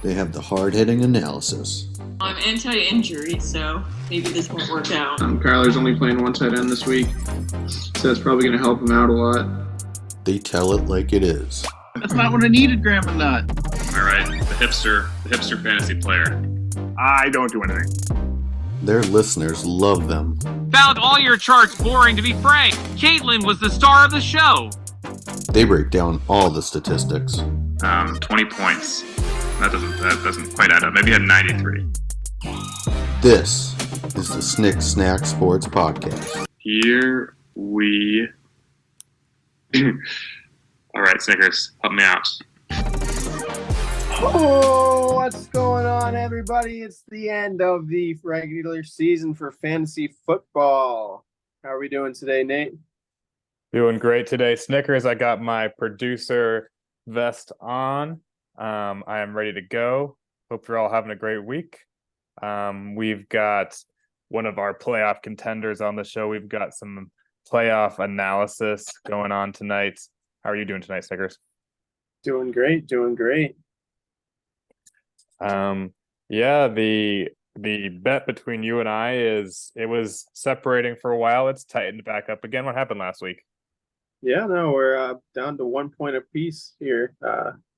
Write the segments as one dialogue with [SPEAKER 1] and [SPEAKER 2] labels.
[SPEAKER 1] They have the hard-hitting analysis.
[SPEAKER 2] I'm anti-injury, so maybe this won't work out.
[SPEAKER 3] Kyler's only playing one tight end this week, so that's probably going to help him out a lot.
[SPEAKER 1] They tell it like it is.
[SPEAKER 4] That's not what I needed, Grandma Nut.
[SPEAKER 5] All right, the hipster fantasy player.
[SPEAKER 6] I don't do anything.
[SPEAKER 1] Their listeners love them.
[SPEAKER 7] Found all your charts boring, to be frank. Caitlin was the star of the show.
[SPEAKER 1] They break down all the statistics.
[SPEAKER 5] 20 points. That doesn't quite add up. Maybe he had 93.
[SPEAKER 1] This is the Snick Snack Sports Podcast.
[SPEAKER 5] Here we... All right, Snickers, help me out.
[SPEAKER 8] Oh, what's going on, everybody? It's the end of the regular season for fantasy football. How are we doing today, Nate?
[SPEAKER 9] Doing great today. Snickers, I got my producer vest on. I am ready to go. Hope you're all having a great week. We've got one of our playoff contenders on the show. We've got some playoff analysis going on tonight. How are you doing tonight, Snickers?
[SPEAKER 8] Doing great.
[SPEAKER 9] Yeah, the bet between you and I is it was separating for a while. It's tightened back up again. What happened last week?
[SPEAKER 8] Yeah, no, we're down to 1 point apiece here.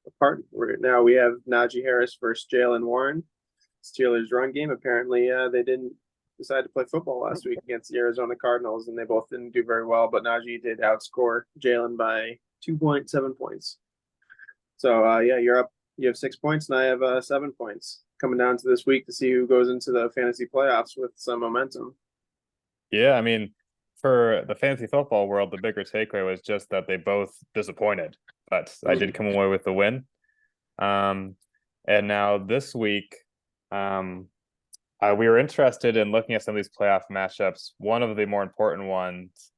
[SPEAKER 8] Apart now, we have Najee Harris versus Jalen Warren. Steelers' run game. Apparently, they didn't decide to play football last week against the Arizona Cardinals, and they both didn't do very well. But Najee did outscore Jalen by 2.7 points. So, yeah, you're up. You have 6 points, and I have 7 points. Coming down to this week to see who goes into the fantasy playoffs with some momentum.
[SPEAKER 9] Yeah, I mean, for the fantasy football world, the bigger takeaway was just that they both disappointed. But I did come away with the win. And now this week, we were interested in looking at some of these playoff matchups. One of the more important ones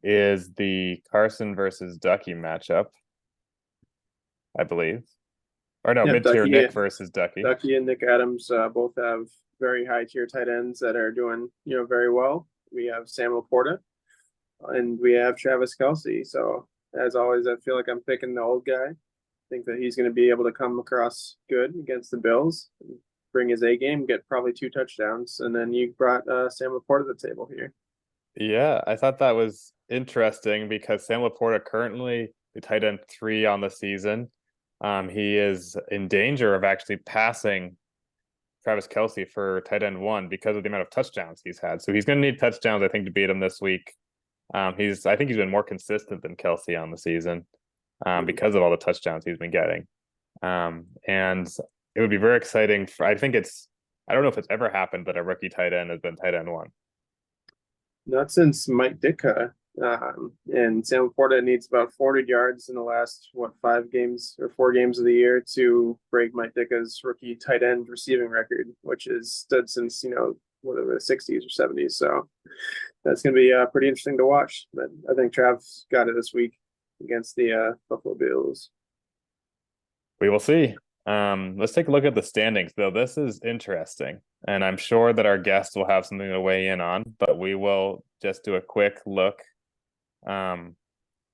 [SPEAKER 9] is the Carson versus Ducky matchup, I believe. Or no, mid-tier Nick versus Ducky.
[SPEAKER 8] Ducky and Nick Adams both have very high-tier tight ends that are doing, very well. We have Sam Laporta, and we have Travis Kelce. So, as always, I feel like I'm picking the old guy. I think that he's going to be able to come across good against the Bills, bring his A game, get probably 2 touchdowns, and then you brought Sam Laporta to the table here.
[SPEAKER 9] Yeah, I thought that was interesting because Sam Laporta currently the tight end 3 on the season. He is in danger of actually passing Travis Kelce for tight end 1 because of the amount of touchdowns he's had. So he's going to need touchdowns, I think, to beat him this week. I think he's been more consistent than Kelce on the season because of all the touchdowns he's been getting. And it would be very exciting. I don't know if it's ever happened that a rookie tight end has been tight end 1.
[SPEAKER 8] Not since Mike Ditka. And Sam Laporta needs about 400 yards in the last 5 games or 4 games of the year to break Mike Ditka's rookie tight end receiving record, which has stood since whatever the 60s or 70s. So that's going to be pretty interesting to watch. But I think Trav's got it this week against the Buffalo Bills.
[SPEAKER 9] We will see. Let's take a look at the standings, though. This is interesting, and I'm sure that our guests will have something to weigh in on, but we will just do a quick look.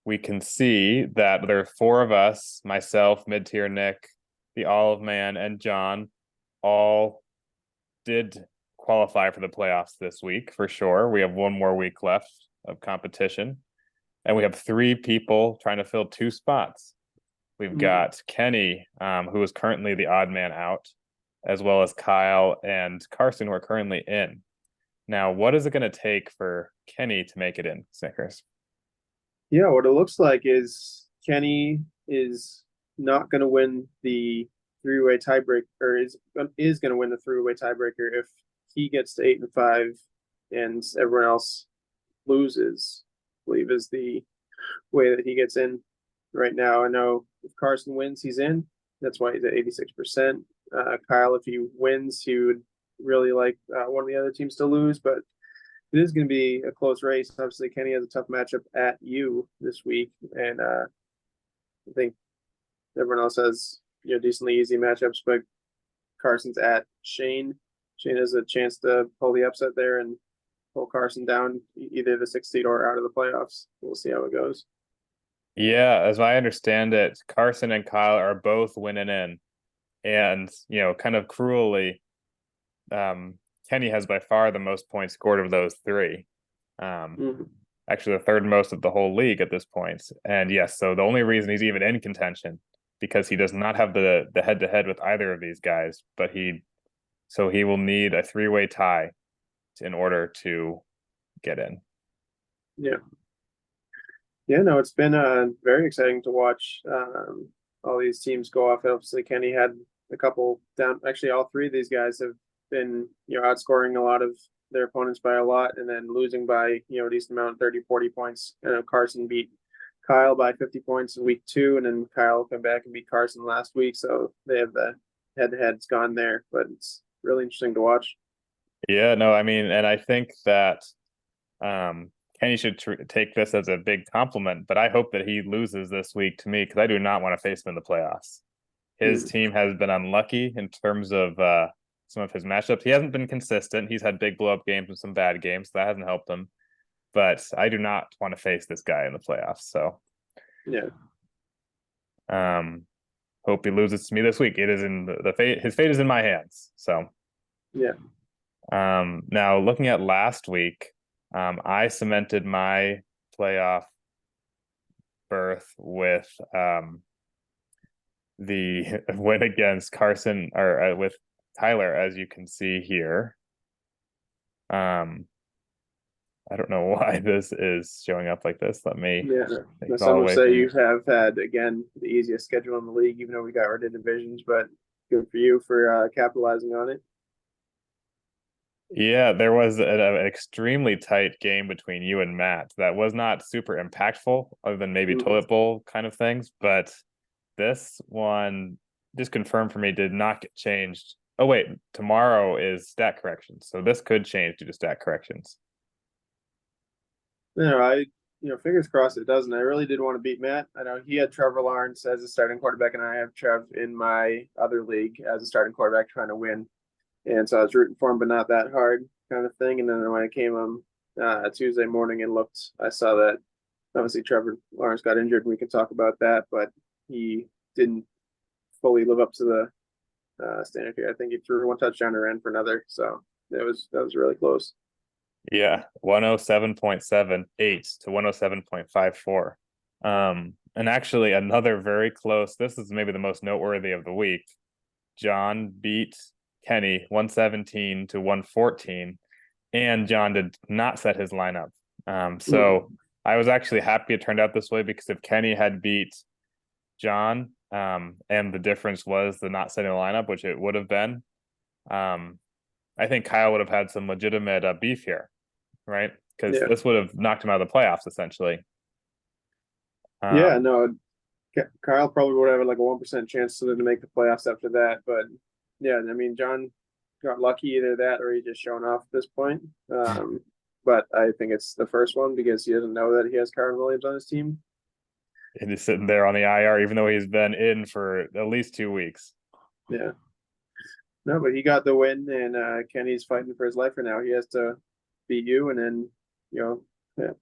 [SPEAKER 9] We can see that there are 4 of us, myself, mid-tier Nick, the Olive Man, and John, all did qualify for the playoffs this week for sure. We have 1 more week left of competition, and we have 3 people trying to fill 2 spots. We've got Kenny, who is currently the odd man out, as well as Kyle and Carson, who are currently in. Now, what is it going to take for Kenny to make it in, Snickers?
[SPEAKER 8] Yeah, what it looks like is Kenny is not going to win the 3-way tiebreaker, or is going to win the 3-way tiebreaker if he gets to 8-5 and everyone else loses. I believe is the way that he gets in right now. I know if Carson wins, he's in. That's why he's at 86%. Kyle, if he wins, he would really like one of the other teams to lose, but it is going to be a close race. Obviously, Kenny has a tough matchup at you this week, and I think everyone else has decently easy matchups. But Carson's at Shane. Shane has a chance to pull the upset there and pull Carson down either the 6th seed or out of the playoffs. We'll see how it goes.
[SPEAKER 9] Yeah, as I understand it, Carson and Kyle are both winning in. And, kind of cruelly, Kenny has by far the most points scored of those three. Actually the third most of the whole league at this point. And yes, so the only reason he's even in contention, because he does not have the head-to-head with either of these guys, but he will need a three-way tie in order to get in.
[SPEAKER 8] Yeah. Yeah, no, it's been very exciting to watch all these teams go off. Obviously, Kenny had a couple down. Actually, all three of these guys have been, outscoring a lot of their opponents by a lot, and then losing by, a decent amount, 30, 40 points. Carson beat Kyle by 50 points in week 2, and then Kyle came back and beat Carson last week. So they have the head-to-head's gone there, but it's really interesting to watch.
[SPEAKER 9] Yeah, no, I mean, and I think that Kenny should take this as a big compliment, but I hope that he loses this week to me, because I do not want to face him in the playoffs. His team has been unlucky in terms of some of his matchups. He hasn't been consistent. He's had big blow-up games and some bad games. So that hasn't helped him. But I do not want to face this guy in the playoffs. So
[SPEAKER 8] yeah.
[SPEAKER 9] Hope he loses to me this week. It is in the fate. His fate is in my hands. So
[SPEAKER 8] yeah.
[SPEAKER 9] Now looking at last week, I cemented my playoff berth with the win against Carson, or with Tyler, as you can see here. I don't know why this is showing up like this. Let me.
[SPEAKER 8] Yeah, some would say you have had, again, the easiest schedule in the league, even though we got rid of divisions, but good for you for capitalizing on it.
[SPEAKER 9] Yeah, there was an extremely tight game between you and Matt that was not super impactful, other than maybe toilet bowl kind of things. But this one, just confirmed for me, did not get changed. Oh wait, tomorrow is stat corrections, so this could change due to stat corrections.
[SPEAKER 8] Fingers crossed it doesn't. I really did want to beat Matt. I know he had Trevor Lawrence as a starting quarterback, and I have Trev in my other league as a starting quarterback trying to win. And so I was rooting for him, but not that hard kind of thing. And then when I came on Tuesday morning and looked, I saw that obviously Trevor Lawrence got injured, and we can talk about that, but he didn't fully live up to the standard here. I think he threw one touchdown and ran for another. So that was really close.
[SPEAKER 9] Yeah, 107.78 to 107.54. And actually another very close, this is maybe the most noteworthy of the week. John beat Kenny 117 to 114, and John did not set his lineup. So I was actually happy it turned out this way, because if Kenny had beat John, and the difference was the not setting the lineup, which it would have been, I think Kyle would have had some legitimate beef here, right? Because this would have knocked him out of the playoffs, essentially.
[SPEAKER 8] Kyle probably would have like a 1% chance to make the playoffs after that. But yeah, I mean, John got lucky, either that or he just shown off at this point. But I think it's the first one, because he doesn't know that he has Kyron Williams on his team.
[SPEAKER 9] And he's sitting there on the IR, even though he's been in for at least 2 weeks.
[SPEAKER 8] Yeah. No, but he got the win, and Kenny's fighting for his life right now. He has to beat you, and then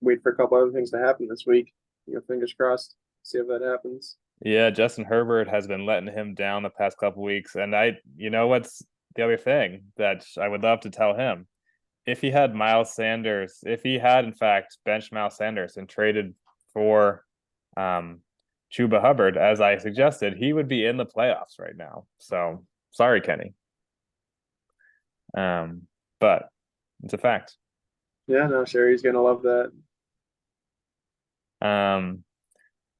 [SPEAKER 8] wait for a couple other things to happen this week. Fingers crossed. See if that happens.
[SPEAKER 9] Yeah, Justin Herbert has been letting him down the past couple weeks, and what's the other thing that I would love to tell him? If he had Miles Sanders, if he had in fact benched Miles Sanders and traded for Chuba Hubbard, as I suggested, he would be in the playoffs right now. So sorry, Kenny. But it's a fact.
[SPEAKER 8] Yeah, no, sure, he's gonna love that.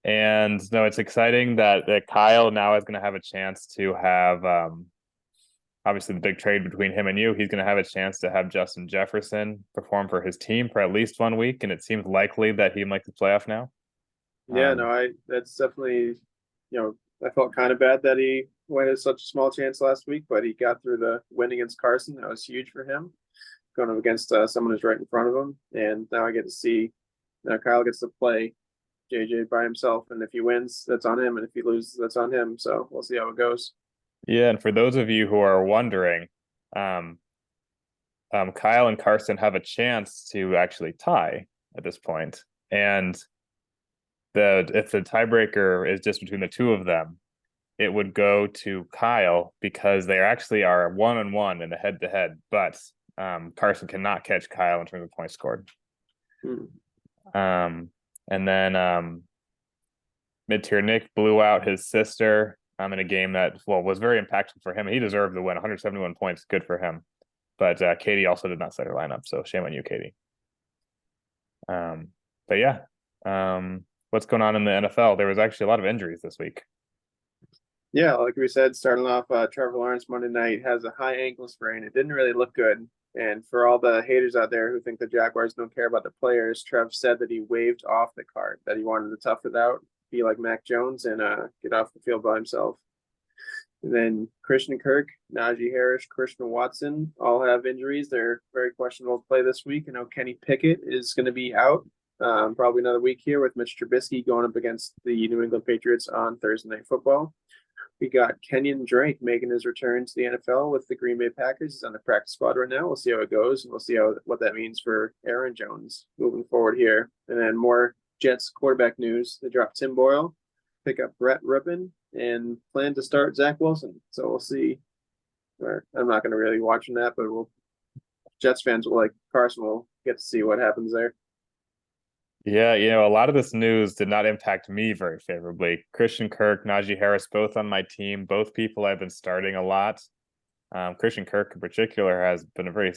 [SPEAKER 9] And no, it's exciting that Kyle now is going to have a chance to have, obviously the big trade between him and you. He's going to have a chance to have Justin Jefferson perform for his team for at least 1 week, and it seems likely that he might the playoff now.
[SPEAKER 8] Yeah, that's definitely, I felt kind of bad that he went at such a small chance last week, but he got through the win against Carson. That was huge for him, going up against someone who's right in front of him. And now I get to see Kyle gets to play JJ by himself, and if he wins, that's on him, and if he loses, that's on him. So we'll see how it goes.
[SPEAKER 9] Yeah, and for those of you who are wondering, Kyle and Carson have a chance to actually tie at this point, and if the tiebreaker is just between the two of them, it would go to Kyle because they actually are 1-1 in the head-to-head, but Carson cannot catch Kyle in terms of points scored. And then mid-tier Nick blew out his sister in a game that was very impactful for him. He deserved the win. 171 points, good for him. But Katie also did not set her lineup, so shame on you, Katie. But yeah, what's going on in the NFL? There was actually a lot of injuries this week.
[SPEAKER 8] Yeah, like we said, starting off, Trevor Lawrence Monday night has a high ankle sprain. It didn't really look good. And for all the haters out there who think the Jaguars don't care about the players, Trev said that he waved off the card, that he wanted to tough it out, be like Mac Jones, and get off the field by himself. And then Christian Kirk, Najee Harris, Christian Watson all have injuries. They're very questionable to play this week. I know Kenny Pickett is going to be out probably another week here with Mitch Trubisky going up against the New England Patriots on Thursday Night Football. We got Kenyon Drake making his return to the NFL with the Green Bay Packers. He's on the practice squad right now. We'll see how it goes, and we'll see what that means for Aaron Jones moving forward here. And then more Jets quarterback news. They dropped Tim Boyle, pick up Brett Rippon, and plan to start Zach Wilson. So we'll see. I'm not going to really watch that, but Jets fans will, like Carson, will get to see what happens there.
[SPEAKER 9] Yeah, a lot of this news did not impact me very favorably. Christian Kirk, Najee Harris, both on my team, both people I've been starting a lot. Christian Kirk in particular has been a very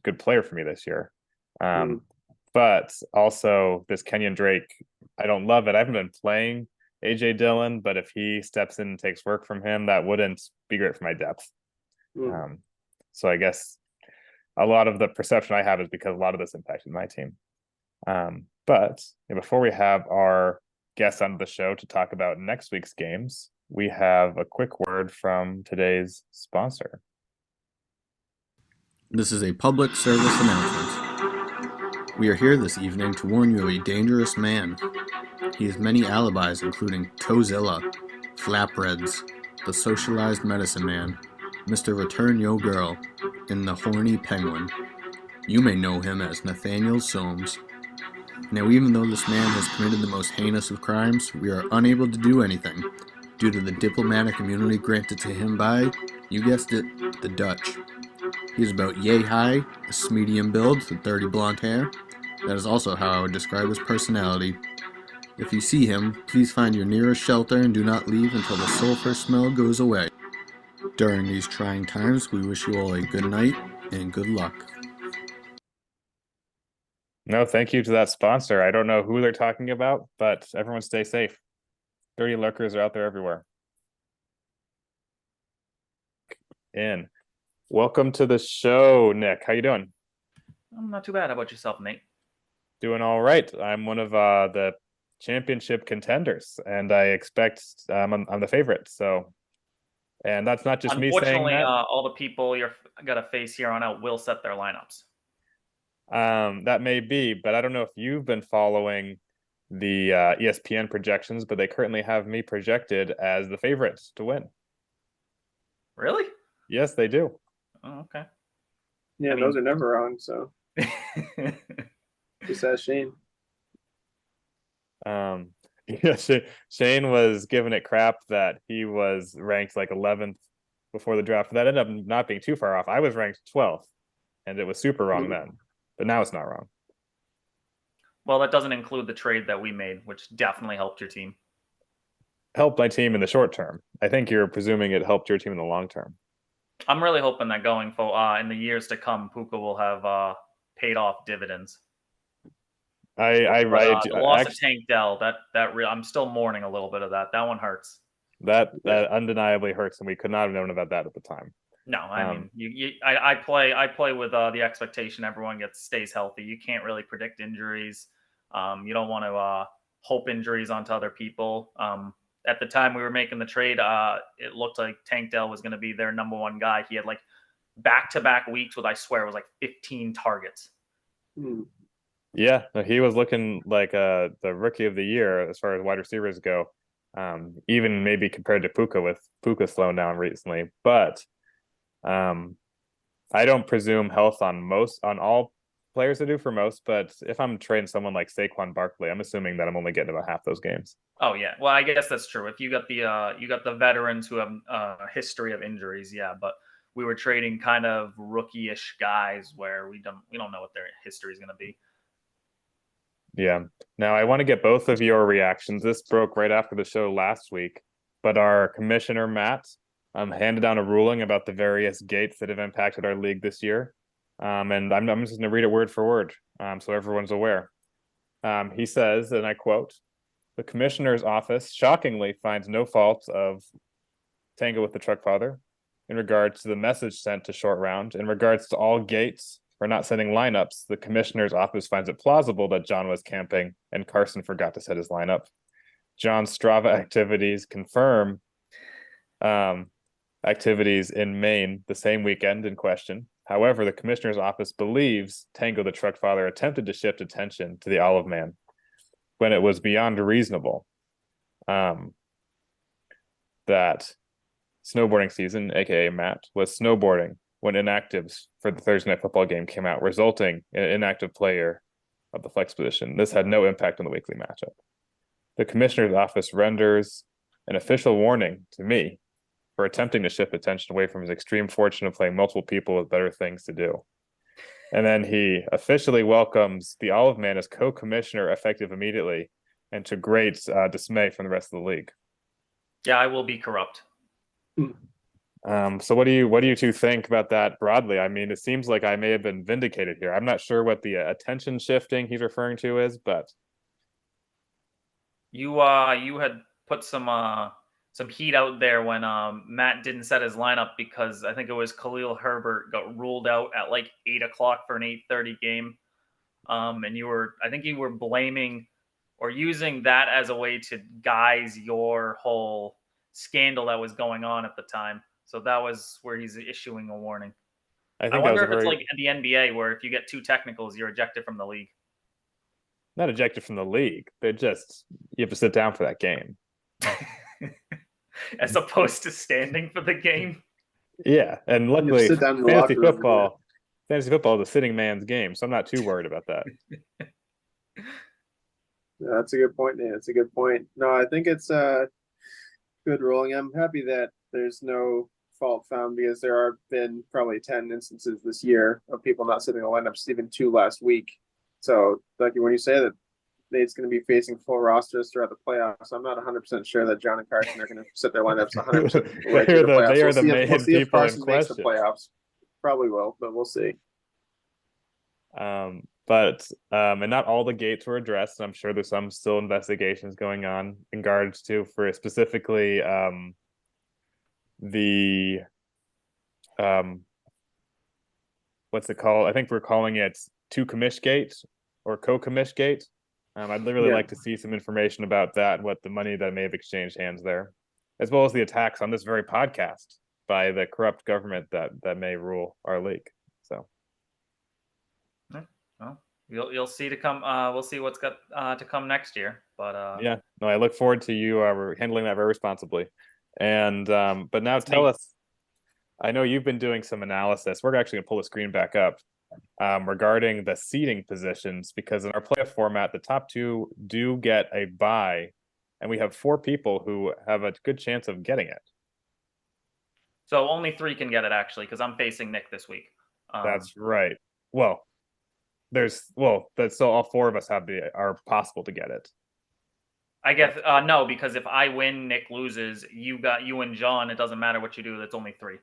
[SPEAKER 9] good player for me this year. But also this Kenyon Drake, I don't love it. I haven't been playing AJ Dillon, but if he steps in and takes work from him, that wouldn't be great for my depth. So I guess a lot of the perception I have is because a lot of this impacted my team. But before we have our guests on the show to talk about next week's games, we have a quick word from today's sponsor.
[SPEAKER 1] This is a public service announcement. We are here this evening to warn you of a dangerous man. He has many alibis, including Tozilla, Flapreds, the Socialized Medicine Man, Mr. Return Yo Girl, and the Horny Penguin. You may know him as Nathaniel Soames. Now, even though this man has committed the most heinous of crimes, we are unable to do anything due to the diplomatic immunity granted to him by, you guessed it, the Dutch. He is about yay high, a medium build, with dirty blonde hair. That is also how I would describe his personality. If you see him, please find your nearest shelter and do not leave until the sulfur smell goes away. During these trying times, we wish you all a good night and good luck.
[SPEAKER 9] No, thank you to that sponsor. I don't know who they're talking about, but everyone stay safe. Dirty lurkers are out there everywhere. Welcome to the show, Nick. How you doing?
[SPEAKER 10] I'm not too bad. How about yourself, Nate?
[SPEAKER 9] Doing all right. I'm one of the championship contenders, and I expect I'm the favorite. So, and that's not just me saying that.
[SPEAKER 10] Unfortunately, all the people you're gonna face here on out will set their lineups.
[SPEAKER 9] That may be, but I don't know if you've been following the ESPN projections, but they currently have me projected as the favorite to win.
[SPEAKER 10] Really?
[SPEAKER 9] Yes, they do.
[SPEAKER 10] Oh, okay.
[SPEAKER 8] Yeah, those are never wrong, so. Just ask Shane.
[SPEAKER 9] Yeah, Shane was giving it crap that he was ranked like 11th before the draft. That ended up not being too far off. I was ranked 12th, and it was super wrong then. But now it's not wrong.
[SPEAKER 10] Well, that doesn't include the trade that we made, which definitely helped your team.
[SPEAKER 9] Helped my team in the short term. I think you're presuming it helped your team in the long term.
[SPEAKER 10] I'm really hoping that going for in the years to come, Puka will have paid off dividends. The loss of Tank Dell, I'm still mourning a little bit of that. That one hurts.
[SPEAKER 9] That undeniably hurts, and we could not have known about that at the time.
[SPEAKER 10] No, I mean, I play with the expectation everyone stays healthy. You can't really predict injuries. You don't want to hope injuries onto other people. At the time we were making the trade, it looked like Tank Dell was going to be their number one guy. He had like back-to-back weeks with, I swear, it was like 15 targets.
[SPEAKER 9] Yeah, he was looking like the rookie of the year as far as wide receivers go. Even maybe compared to Puka, with Puka slowing down recently, but I don't presume health on all players to do for most, but if I'm trading someone like Saquon Barkley, I'm assuming that I'm only getting about half those games.
[SPEAKER 10] Oh yeah, well I guess that's true. If you got the veterans who have a history of injuries, yeah. But we were trading kind of rookie-ish guys where we don't know what their history is going to be.
[SPEAKER 9] Yeah. Now I want to get both of your reactions. This broke right after the show last week, but our commissioner Matt handed down a ruling about the various gates that have impacted our league this year. And I'm just going to read it word for word, so everyone's aware. He says, and I quote, "The commissioner's office shockingly finds no fault of Tango with the Truck Father in regards to the message sent to Short Round. In regards to all gates for not sending lineups, the commissioner's office finds it plausible that John was camping and Carson forgot to set his lineup. John's Strava activities confirm activities in Maine the same weekend in question. However, the commissioner's office believes Tango the Truck Father attempted to shift attention to the Olive Man when it was beyond reasonable that snowboarding season, aka Matt, was snowboarding when inactives for the Thursday Night Football game came out, resulting in an inactive player of the flex position. This had no impact on the weekly matchup. The commissioner's office renders an official warning to me for attempting to shift attention away from his extreme fortune of playing multiple people with better things to do." And then he officially welcomes the Olive Man as co-commissioner effective immediately, and to great dismay from the rest of the league.
[SPEAKER 10] Yeah, I will be corrupt.
[SPEAKER 9] So what do you two think about that broadly? I mean, it seems like I may have been vindicated here. I'm not sure what the attention shifting he's referring to is, but
[SPEAKER 10] You had put some heat out there when Matt didn't set his lineup because I think it was Khalil Herbert got ruled out at like 8:00 for an 8:30 game, and I think you were blaming or using that as a way to guise your whole scandal that was going on at the time. So that was where he's issuing a warning.
[SPEAKER 9] I
[SPEAKER 10] I
[SPEAKER 9] think
[SPEAKER 10] wonder
[SPEAKER 9] that
[SPEAKER 10] if
[SPEAKER 9] was
[SPEAKER 10] it's like the NBA where if you get 2 technicals, you're ejected from the league.
[SPEAKER 9] not ejected from the league. They just, you have to sit down for that game.
[SPEAKER 10] As opposed to standing for the game.
[SPEAKER 9] Yeah, and luckily
[SPEAKER 8] sit down in the locker room,
[SPEAKER 9] fantasy football is a sitting man's game, so I'm not too worried about that.
[SPEAKER 8] Yeah, that's a good point, Nate. That's a good point. No, I think it's good ruling. I'm happy that there's no fault found because there have been probably 10 instances this year of people not sitting in the lineups, even 2 last week. So, Ducky, when you say that Nate's going to be facing full rosters throughout the playoffs, I'm not 100% sure that John and Carson are going to sit their lineups 100% the way through the playoffs.
[SPEAKER 9] They are the main
[SPEAKER 8] we'll see if
[SPEAKER 9] people in
[SPEAKER 8] Carson makes the
[SPEAKER 9] question.
[SPEAKER 8] playoffs. Probably will, but we'll see.
[SPEAKER 9] But not all the gates were addressed. I'm sure there's some still investigations going on in regards to, for specifically the what's it called? I think we're calling it 2 commish gate or co-commish gate. I'd really like to see some information about that, what the money that may have exchanged hands there, as well as the attacks on this very podcast by the corrupt government that may rule our league. So,
[SPEAKER 10] well, you'll see to come. We'll see what's got to come next year. But
[SPEAKER 9] yeah, no, I look forward to you handling that very responsibly. And but now tell us. I know you've been doing some analysis. We're actually gonna pull the screen back up regarding the seeding positions, because in our playoff format, the top 2 do get a bye, and we have 4 people who have a good chance of getting it.
[SPEAKER 10] So only 3 can get it actually, because I'm facing Nick this week.
[SPEAKER 9] That's right. Well, so all 4 of us are possible to get it.
[SPEAKER 10] I guess no, because if I win, Nick loses. You and John. It doesn't matter what you do. That's only 3.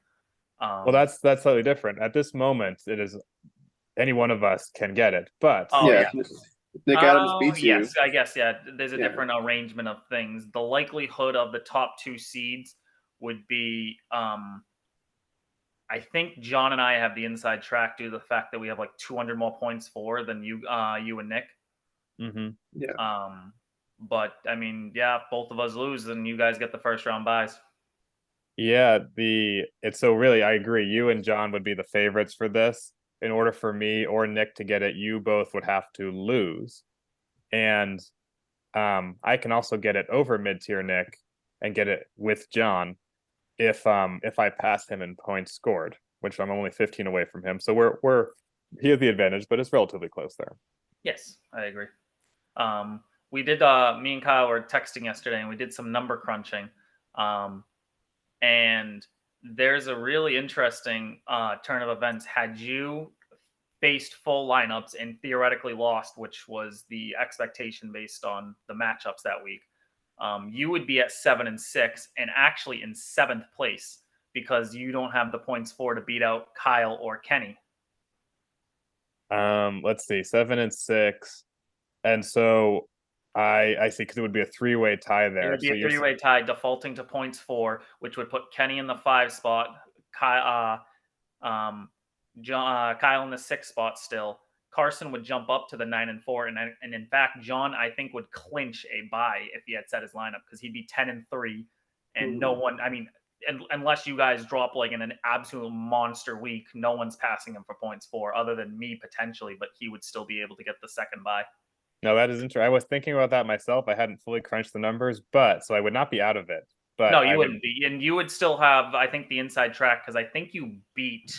[SPEAKER 9] Well, that's slightly different. At this moment, it is any one of us can get it, but
[SPEAKER 10] yeah.
[SPEAKER 8] Nick Adams beats you.
[SPEAKER 10] Yes, I guess there's a different arrangement of things. The likelihood of the top 2 seeds would be I think John and I have the inside track due to the fact that we have like 200 more points than you and Nick.
[SPEAKER 9] Mm-hmm.
[SPEAKER 8] Yeah.
[SPEAKER 10] But I mean, yeah, if both of us lose, then you guys get the first round buys.
[SPEAKER 9] Yeah, so really, I agree. You and John would be the favorites for this. In order for me or Nick to get it, you both would have to lose, and I can also get it over mid-tier Nick and get it with John if I pass him in points scored, which I'm only 15 away from him. So we're he has the advantage, but it's relatively close there.
[SPEAKER 10] Yes, I agree. We did. Me and Kyle were texting yesterday, and we did some number crunching. And there's a really interesting turn of events. Had you faced full lineups and theoretically lost, which was the expectation based on the matchups that week, you would be at 7-6 and actually in 7th place because you don't have the points for to beat out Kyle or Kenny.
[SPEAKER 9] Let's see, 7-6, and so I see, because it would be a 3-way tie there.
[SPEAKER 10] It would be
[SPEAKER 9] so
[SPEAKER 10] a 3-way tie, defaulting to points for, which would put Kenny in the 5 spot, Kyle in the 6 spot still. Carson would jump up to the 9 and 4, and in fact, John I think would clinch a bye if he had set his lineup because he'd be 10 and 3, and no one. I mean, unless you guys drop like in an absolute monster week, no one's passing him for points for, other than me potentially, but he would still be able to get the second bye.
[SPEAKER 9] No, that is interesting. I was thinking about that myself. I hadn't fully crunched the numbers, but so I would not be out of it. But
[SPEAKER 10] no, you wouldn't be, and you would still have, I think, the inside track because I think you beat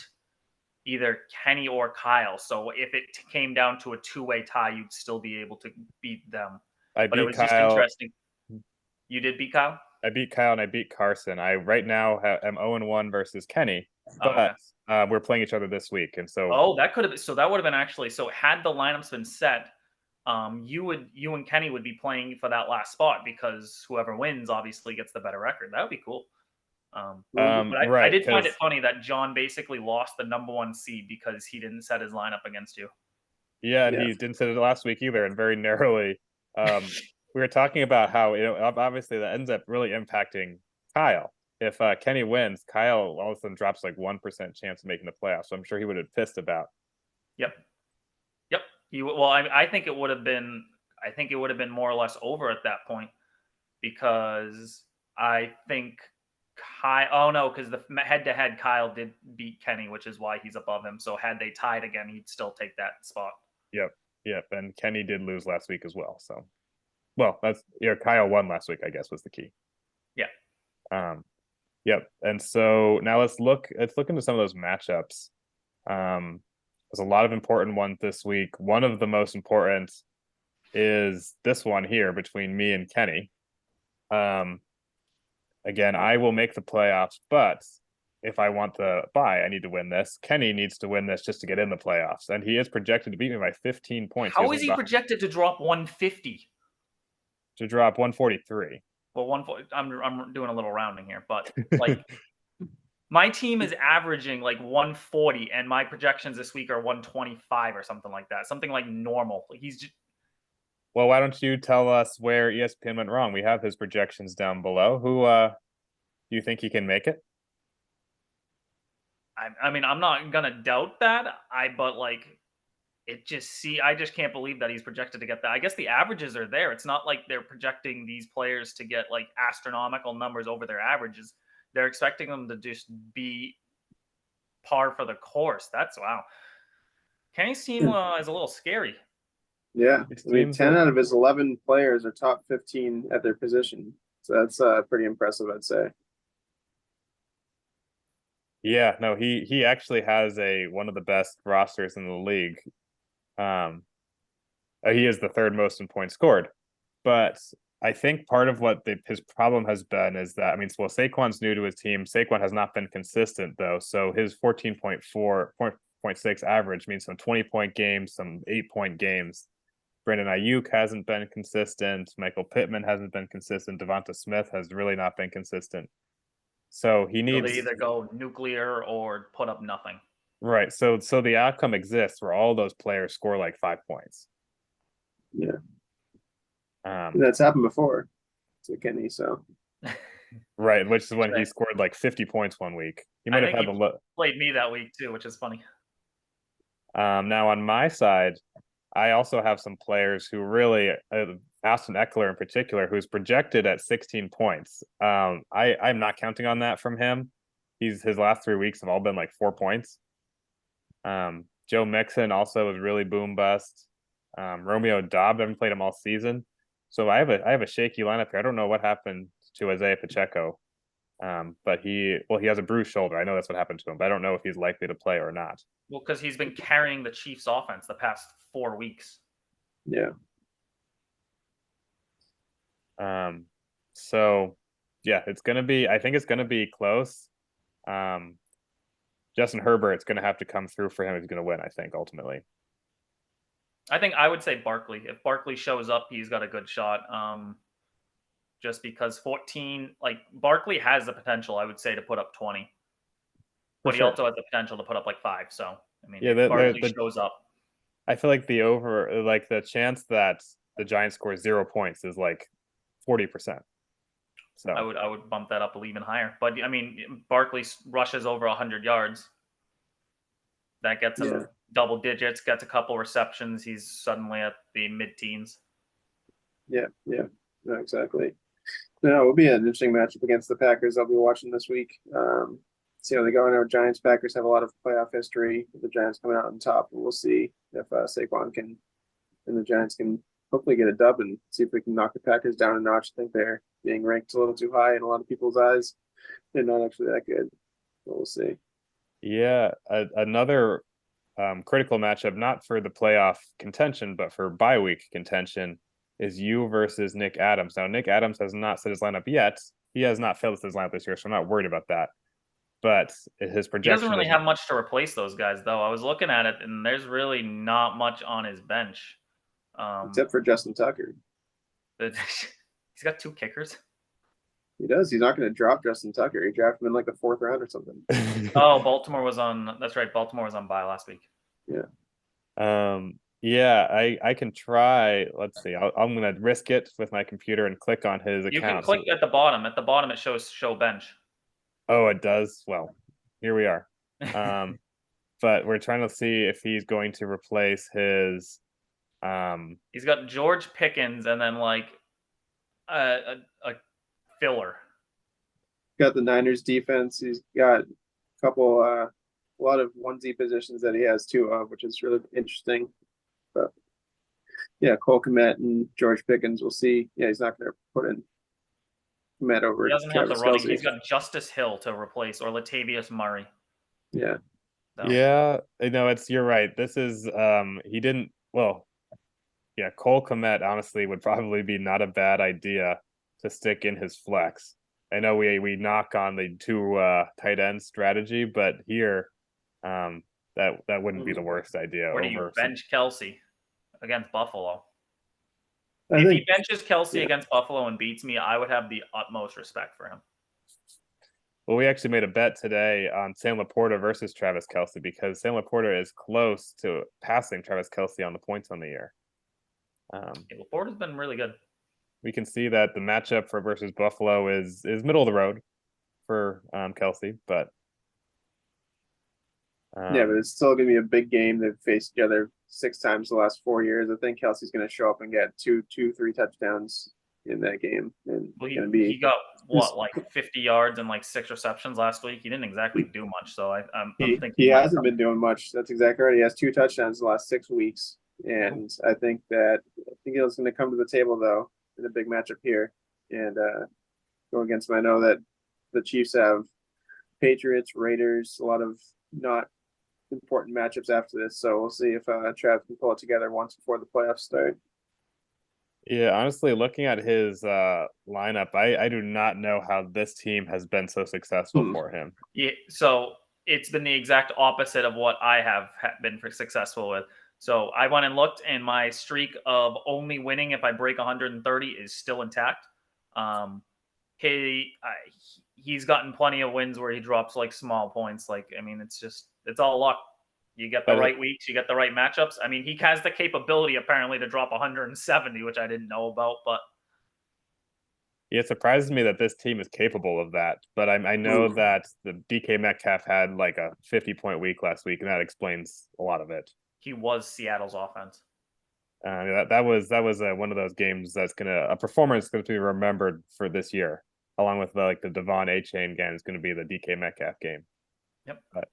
[SPEAKER 10] either Kenny or Kyle. So if it came down to a 2-way tie, you'd still be able to beat them. But it was
[SPEAKER 9] Kyle.
[SPEAKER 10] just interesting. You did beat Kyle?
[SPEAKER 9] I beat Kyle and I beat Carson. I right now am 0-1 versus Kenny, but we're playing each other this week, and so
[SPEAKER 10] that could have been, so that would have been actually, so had the lineups been set, you and Kenny would be playing for that last spot because whoever wins obviously gets the better record. That would be cool. But I did find it funny that John basically lost the number 1 seed because he didn't set his lineup against you.
[SPEAKER 9] Yeah, and he didn't set it last week either, and very narrowly. We were talking about how, obviously that ends up really impacting Kyle. If Kenny wins, Kyle all of a sudden drops like 1% chance of making the playoffs. So I'm sure he would have pissed about.
[SPEAKER 10] Yep. I think it would have been. I think it would have been more or less over at that point because I think Kyle. Oh no, because the head-to-head Kyle did beat Kenny, which is why he's above him. So had they tied again, he'd still take that spot.
[SPEAKER 9] Yep. And Kenny did lose last week as well. So, well, that's Kyle won last week, I guess, was the key.
[SPEAKER 10] Yeah.
[SPEAKER 9] Yep. And so now let's look into some of those matchups. There's a lot of important ones this week. One of the most important is this one here between me and Kenny. Again, I will make the playoffs, but if I want the bye, I need to win this. Kenny needs to win this just to get in the playoffs, and he is projected to beat me by 15 points.
[SPEAKER 10] How is he projected to drop 150?
[SPEAKER 9] To drop 143.
[SPEAKER 10] Well, I'm doing a little rounding here, but like my team is averaging like 140, and my projections this week are 125 or something like that. Something like normal. Like he's just.
[SPEAKER 9] Well, why don't you tell us where ESPN went wrong? We have his projections down below. Who do you think he can make it?
[SPEAKER 10] I mean, I'm not gonna doubt that. But like, I just can't believe that he's projected to get that. I guess the averages are there. It's not like they're projecting these players to get like astronomical numbers over their averages. They're expecting them to just be par for the course. That's wow. Kenny's team is a little scary.
[SPEAKER 8] Yeah, I mean, 10 out of his 11 players are top 15 at their position. So that's pretty impressive, I'd say.
[SPEAKER 9] Yeah, no, he actually has one of the best rosters in the league. He is the 3rd most in points scored, but I think part of what his problem has been is that, I mean, well, Saquon's new to his team. Saquon has not been consistent though, so his 14.6 average means some 20-point games, some 8-point games. Brandon Ayuk hasn't been consistent. Michael Pittman hasn't been consistent. Devonta Smith has really not been consistent. So he needs
[SPEAKER 10] to either go nuclear or put up nothing.
[SPEAKER 9] Right. So the outcome exists where all those players score like 5 points.
[SPEAKER 8] Yeah. That's happened before to Kenny. So.
[SPEAKER 9] Right, which is when he scored like 50 points one week. He might have had
[SPEAKER 10] played me that week too, which is funny.
[SPEAKER 9] Now on my side, I also have some players who really, Austin Eckler in particular, who's projected at 16 points. I'm not counting on that from him. His last 3 weeks have all been like 4 points. Joe Mixon also was really boom bust. Romeo Dobbs, I haven't played him all season. So I have a shaky lineup here. I don't know what happened to Isaiah Pacheco. But he has a bruised shoulder. I know that's what happened to him, but I don't know if he's likely to play or not.
[SPEAKER 10] Well, because he's been carrying the Chiefs' offense the past 4 weeks.
[SPEAKER 8] Yeah.
[SPEAKER 9] So yeah, I think it's gonna be close. Justin Herbert's gonna have to come through for him if he's gonna win, I think, ultimately.
[SPEAKER 10] I would say Barkley. If Barkley shows up, he's got a good shot. Just because 14, like Barkley has the potential, I would say, to put up 20. But he also has the potential to put up like 5. So I mean, if Barkley shows up.
[SPEAKER 9] I feel like the chance that the Giants score 0 points is like 40%. So
[SPEAKER 10] I would bump that up even higher. But I mean, Barkley rushes over 100 yards. That gets him double digits, gets a couple receptions. He's suddenly at the mid-teens.
[SPEAKER 8] Yeah, no, exactly. No, it will be an interesting matchup against the Packers. I'll be watching this week. See how they go. I know Giants Packers have a lot of playoff history. The Giants coming out on top, and we'll see if Saquon and the Giants can hopefully get a dub and see if we can knock the Packers down a notch. I think they're being ranked a little too high in a lot of people's eyes. They're not actually that good. But we'll see.
[SPEAKER 9] Yeah, another critical matchup, not for the playoff contention, but for bye week contention, is you versus Nick Adams. Now, Nick Adams has not set his lineup yet. He has not filled his lineup this year, so I'm not worried about that. But his projection.
[SPEAKER 10] He doesn't really have much to replace those guys, though. I was looking at it, and there's really not much on his bench.
[SPEAKER 8] Except for Justin Tucker.
[SPEAKER 10] He's got 2 kickers.
[SPEAKER 8] He does. He's not going to drop Justin Tucker. He drafted him in like the 4th round or something.
[SPEAKER 10] Oh, Baltimore was on. That's right. Baltimore was on bye last week.
[SPEAKER 8] Yeah.
[SPEAKER 9] Yeah, I can try. Let's see. I'm going to risk it with my computer and click on his account.
[SPEAKER 10] You can click at the bottom. At the bottom, it shows show bench.
[SPEAKER 9] Oh, it does. Well, here we are. But we're trying to see if he's going to replace his.
[SPEAKER 10] He's got George Pickens and then like a filler.
[SPEAKER 8] Got the Niners defense. He's got a lot of onesie positions that he has 2 of, which is really interesting. But yeah, Cole Kmet and George Pickens. We'll see. Yeah, he's not going to put in Kmet over.
[SPEAKER 10] He doesn't have the running. He's got Justice Hill to replace or Latavius Murray.
[SPEAKER 8] Yeah.
[SPEAKER 10] So.
[SPEAKER 9] Yeah, no, you're right. This is he didn't. Well, yeah, Cole Kmet honestly would probably be not a bad idea to stick in his flex. I know we knock on the 2 tight end strategy, but here that wouldn't be the worst idea.
[SPEAKER 10] Where do you bench Kelsey against Buffalo?
[SPEAKER 8] If
[SPEAKER 10] he benches Kelsey against Buffalo and beats me, I would have the utmost respect for him.
[SPEAKER 9] Well, we actually made a bet today on Sam Laporta versus Travis Kelce because Sam Laporta is close to passing Travis Kelce on the points on the year.
[SPEAKER 10] Laporta's been really good.
[SPEAKER 9] We can see that the matchup for versus Buffalo is middle of the road for Kelce, but
[SPEAKER 8] yeah, but it's still going to be a big game. They've faced each other 6 times the last 4 years. I think Kelsey's going to show up and get 2, 3 touchdowns in that game. And
[SPEAKER 10] he got like 50 yards and like 6 receptions last week. He didn't exactly do much, so I'm thinking
[SPEAKER 8] he hasn't been doing much. That's exactly right. He has 2 touchdowns the last 6 weeks, and I think he's going to come to the table though in a big matchup here and go against him. I know that the Chiefs have Patriots, Raiders, a lot of not important matchups after this, so we'll see if Trav can pull it together once before the playoffs start.
[SPEAKER 9] Yeah, honestly, looking at his lineup, I do not know how this team has been so successful for him.
[SPEAKER 10] Yeah, so it's been the exact opposite of what I have been successful with. So I went and looked, and my streak of only winning if I break 130 is still intact. He's gotten plenty of wins where he drops like small points. Like, I mean, it's all luck. You get the right weeks, you get the right matchups. I mean, he has the capability apparently to drop 170, which I didn't know about, but
[SPEAKER 9] yeah, it surprises me that this team is capable of that. But I know that the DK Metcalf had like a 50-point week last week, and that explains a lot of it.
[SPEAKER 10] He was Seattle's offense.
[SPEAKER 9] That was one of those games that's a performance going to be remembered for this year, along with the Devon A-Chain game is going to be the DK Metcalf game.
[SPEAKER 10] Yep.
[SPEAKER 9] But,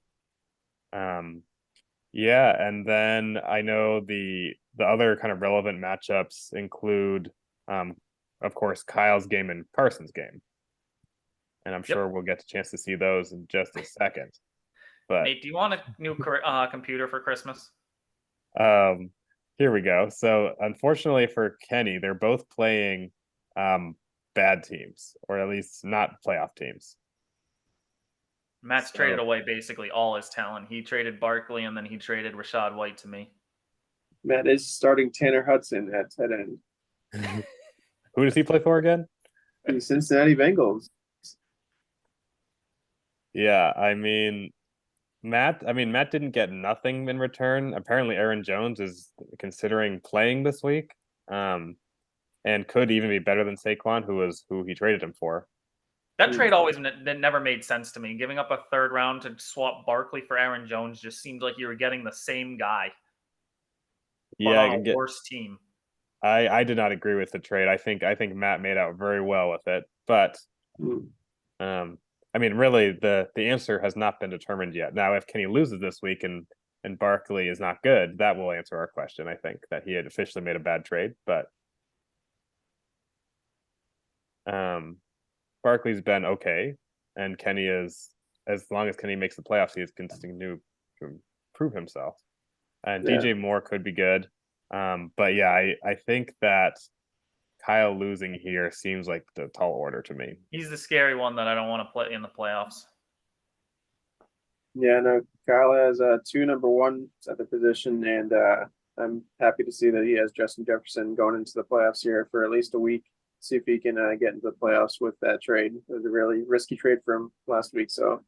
[SPEAKER 9] yeah, and then I know the other kind of relevant matchups include, of course, Kyle's game and Carson's game. and I'm sure we'll get a chance to see those in just a second. But
[SPEAKER 10] Nate, do you want a new computer for Christmas?
[SPEAKER 9] here we go. So unfortunately for Kenny, they're both playing bad teams, or at least not playoff teams.
[SPEAKER 10] Matt's traded away basically all his talent. He traded Barkley, and then he traded Rashad White to me.
[SPEAKER 8] Matt is starting Tanner Hudson at tight end.
[SPEAKER 9] Who does he play for again?
[SPEAKER 8] The Cincinnati Bengals.
[SPEAKER 9] Yeah, Matt didn't get nothing in return. Apparently Aaron Jones is considering playing this week. And could even be better than Saquon, who he traded him for.
[SPEAKER 10] That trade always never made sense to me. Giving up a third round to swap Barkley for Aaron Jones just seemed like you were getting the same guy.
[SPEAKER 9] Yeah,
[SPEAKER 10] on a worse team.
[SPEAKER 9] I did not agree with the trade. I think Matt made out very well with it, but really the answer has not been determined yet. Now, if Kenny loses this week and Barkley is not good, that will answer our question. I think that he had officially made a bad trade, but Barkley's been okay, and Kenny is, as long as Kenny makes the playoffs, he is continuing to prove himself. And DJ Moore could be good. But yeah, I think that Kyle losing here seems like the tall order to me.
[SPEAKER 10] He's the scary one that I don't want to play in the playoffs.
[SPEAKER 8] Yeah, no, Kyle has 2 number ones at the position, and I'm happy to see that he has Justin Jefferson going into the playoffs here for at least a week. See if he can get into the playoffs with that trade. It was a really risky trade for him last week, so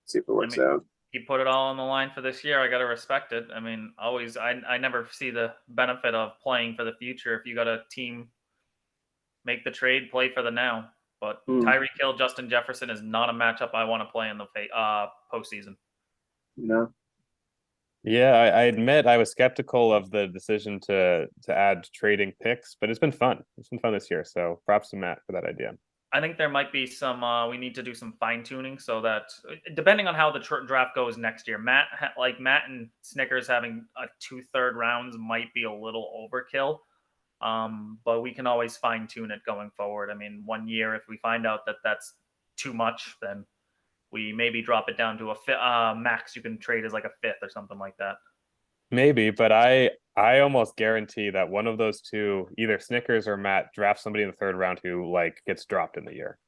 [SPEAKER 8] see if it works out.
[SPEAKER 10] He put it all on the line for this year. I got to respect it. I never see the benefit of playing for the future. If you got a team, make the trade, play for the now. But Tyreek Hill, Justin Jefferson is not a matchup I want to play in the postseason.
[SPEAKER 8] No.
[SPEAKER 9] Yeah, I admit I was skeptical of the decision to add trading picks, but it's been fun. It's been fun this year, so props to Matt for that idea.
[SPEAKER 10] I think there might be some. We need to do some fine tuning so that, depending on how the draft goes next year, Matt and Snickers having 2 third rounds might be a little overkill. But we can always fine tune it going forward. 1 year, if we find out that that's too much, then we maybe drop it down to a max you can trade as like a 5th or something like that.
[SPEAKER 9] Maybe, but I almost guarantee that one of those two, either Snickers or Matt, draft somebody in the 3rd round who gets dropped in the year.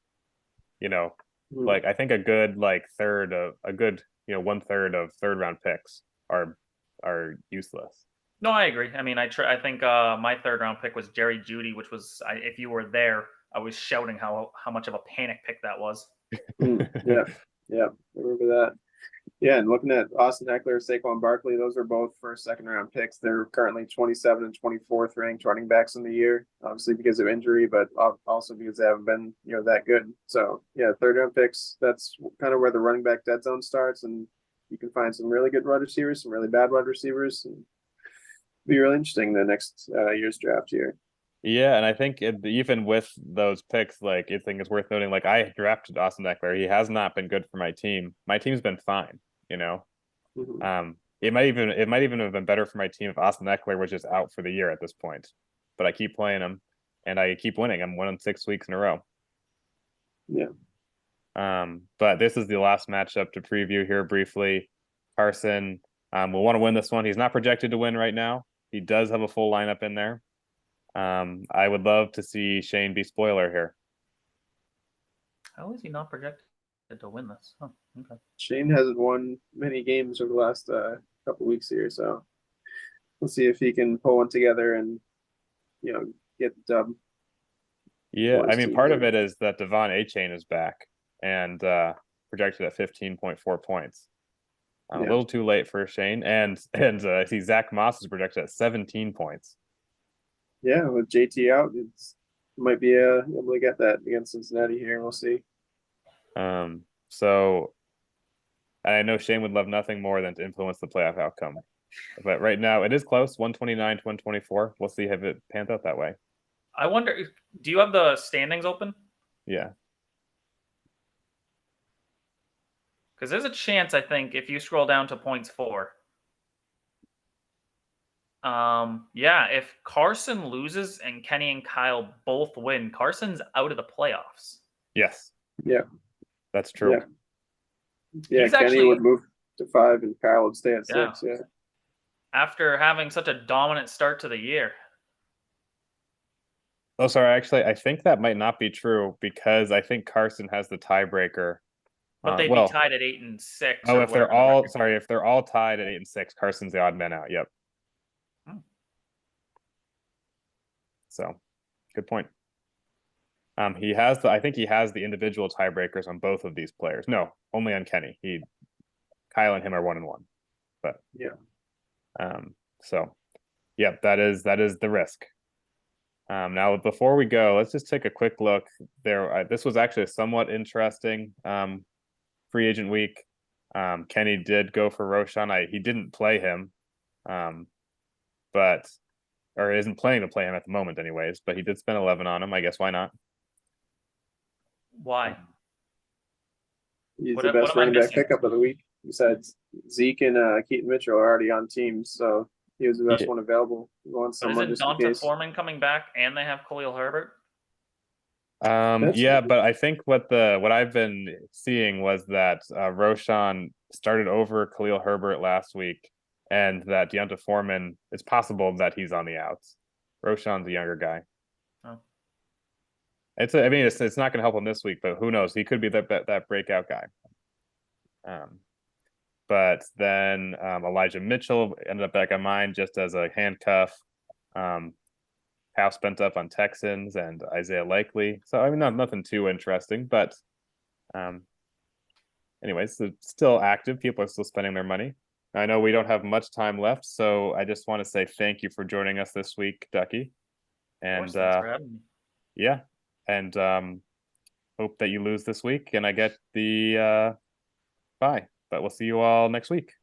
[SPEAKER 9] I think a good 1/3 of 1/3 of 3rd round picks are useless.
[SPEAKER 10] No, I agree. I think my 3rd round pick was Jerry Jeudy, which was, if you were there, I was shouting how much of a panic pick that was.
[SPEAKER 8] Yeah, I remember that. Yeah, and looking at Austin Eckler, Saquon Barkley, those are both 1st, 2nd round picks. They're currently 27 and 24th ranked running backs in the year, obviously because of injury, but also because they haven't been that good. So yeah, 3rd round picks. That's kind of where the running back dead zone starts, and you can find some really good wide receivers, some really bad wide receivers, and be really interesting the next year's draft here.
[SPEAKER 9] Yeah, and I think even with those picks, I think it's worth noting, I drafted Austin Eckler. He has not been good for my team. My team's been fine,
[SPEAKER 8] Mm-hmm.
[SPEAKER 9] It might even have been better for my team if Austin Eckler was just out for the year at this point. But I keep playing him, and I keep winning. I'm winning 6 weeks in a row.
[SPEAKER 8] Yeah.
[SPEAKER 9] But this is the last matchup to preview here briefly. Carson will want to win this one. He's not projected to win right now. He does have a full lineup in there. I would love to see Shane be spoiler here.
[SPEAKER 10] How is he not projected to win this? Oh, okay.
[SPEAKER 8] Shane hasn't won many games over the last couple weeks here, so we'll see if he can pull one together and get the dub.
[SPEAKER 9] Yeah, part of it is that Devon A-Chain is back and projected at 15.4 points. A little too late for Shane, and I see Zach Moss is projected at 17 points.
[SPEAKER 8] Yeah, with JT out, it might be able to get that against Cincinnati here. We'll see.
[SPEAKER 9] So I know Shane would love nothing more than to influence the playoff outcome. But right now it is close, 129 to 124. We'll see if it pans out that way.
[SPEAKER 10] I wonder, do you have the standings open?
[SPEAKER 9] Yeah.
[SPEAKER 10] Because there's a chance, I think, if you scroll down to points 4. If Carson loses and Kenny and Kyle both win, Carson's out of the playoffs.
[SPEAKER 9] Yes.
[SPEAKER 8] Yeah.
[SPEAKER 9] That's true.
[SPEAKER 8] Yeah. Yeah,
[SPEAKER 10] He's
[SPEAKER 8] Kenny
[SPEAKER 10] actually-
[SPEAKER 8] would move to 5 and Kyle would stay at
[SPEAKER 10] Yeah.
[SPEAKER 8] 6. Yeah.
[SPEAKER 10] After having such a dominant start to the year.
[SPEAKER 9] Oh, sorry. Actually, I think that might not be true because I think Carson has the tiebreaker.
[SPEAKER 10] But they'd
[SPEAKER 9] well,
[SPEAKER 10] be tied at 8 and 6.
[SPEAKER 9] oh,
[SPEAKER 10] or
[SPEAKER 9] if they're
[SPEAKER 10] whatever the
[SPEAKER 9] all
[SPEAKER 10] record-
[SPEAKER 9] sorry, if they're all tied at 8 and 6, Carson's the odd man out. Yep.
[SPEAKER 10] Hmm.
[SPEAKER 9] So, good point. He has the. I think he has the individual tiebreakers on both of these players. No, only on Kenny. Kyle and him are 1 and 1. But
[SPEAKER 8] Yeah.
[SPEAKER 9] So, yep, that is the risk. Now, before we go, let's just take a quick look. This was actually a somewhat interesting free agent week. Kenny did go for Roshan. He didn't play him, but or isn't planning to play him at the moment, anyways. But he did spend 11 on him. I guess why not?
[SPEAKER 10] Why?
[SPEAKER 8] He's
[SPEAKER 10] What-
[SPEAKER 8] the
[SPEAKER 10] what
[SPEAKER 8] best
[SPEAKER 10] am I
[SPEAKER 8] running back
[SPEAKER 10] missing?
[SPEAKER 8] pickup of the week. Besides Zeke and Keaton Mitchell are already on teams, so he was the best
[SPEAKER 9] Yeah.
[SPEAKER 8] one available. You want
[SPEAKER 10] But
[SPEAKER 8] someone
[SPEAKER 10] isn't
[SPEAKER 8] just in
[SPEAKER 10] Donta
[SPEAKER 8] case.
[SPEAKER 10] Foreman coming back and they have Khalil Herbert?
[SPEAKER 9] Yeah, but I think what I've been seeing was that Roshan started over Khalil Herbert last week, and that Deonta Foreman, it's possible that he's on the outs. Roshan's a younger guy.
[SPEAKER 10] Oh.
[SPEAKER 9] It's not going to help him this week, but who knows? He could be that breakout guy. But then Elijah Mitchell ended up back on mine just as a handcuff. Half spent up on Texans and Isaiah Likely. So I mean, nothing too interesting, but anyways, it's still active. People are still spending their money. I know we don't have much time left, so I just want to say thank you for joining us this week, Ducky.
[SPEAKER 10] Of
[SPEAKER 9] And
[SPEAKER 10] course, thanks for having me.
[SPEAKER 9] yeah, and hope that you lose this week and I get the bye. But we'll see you all next week.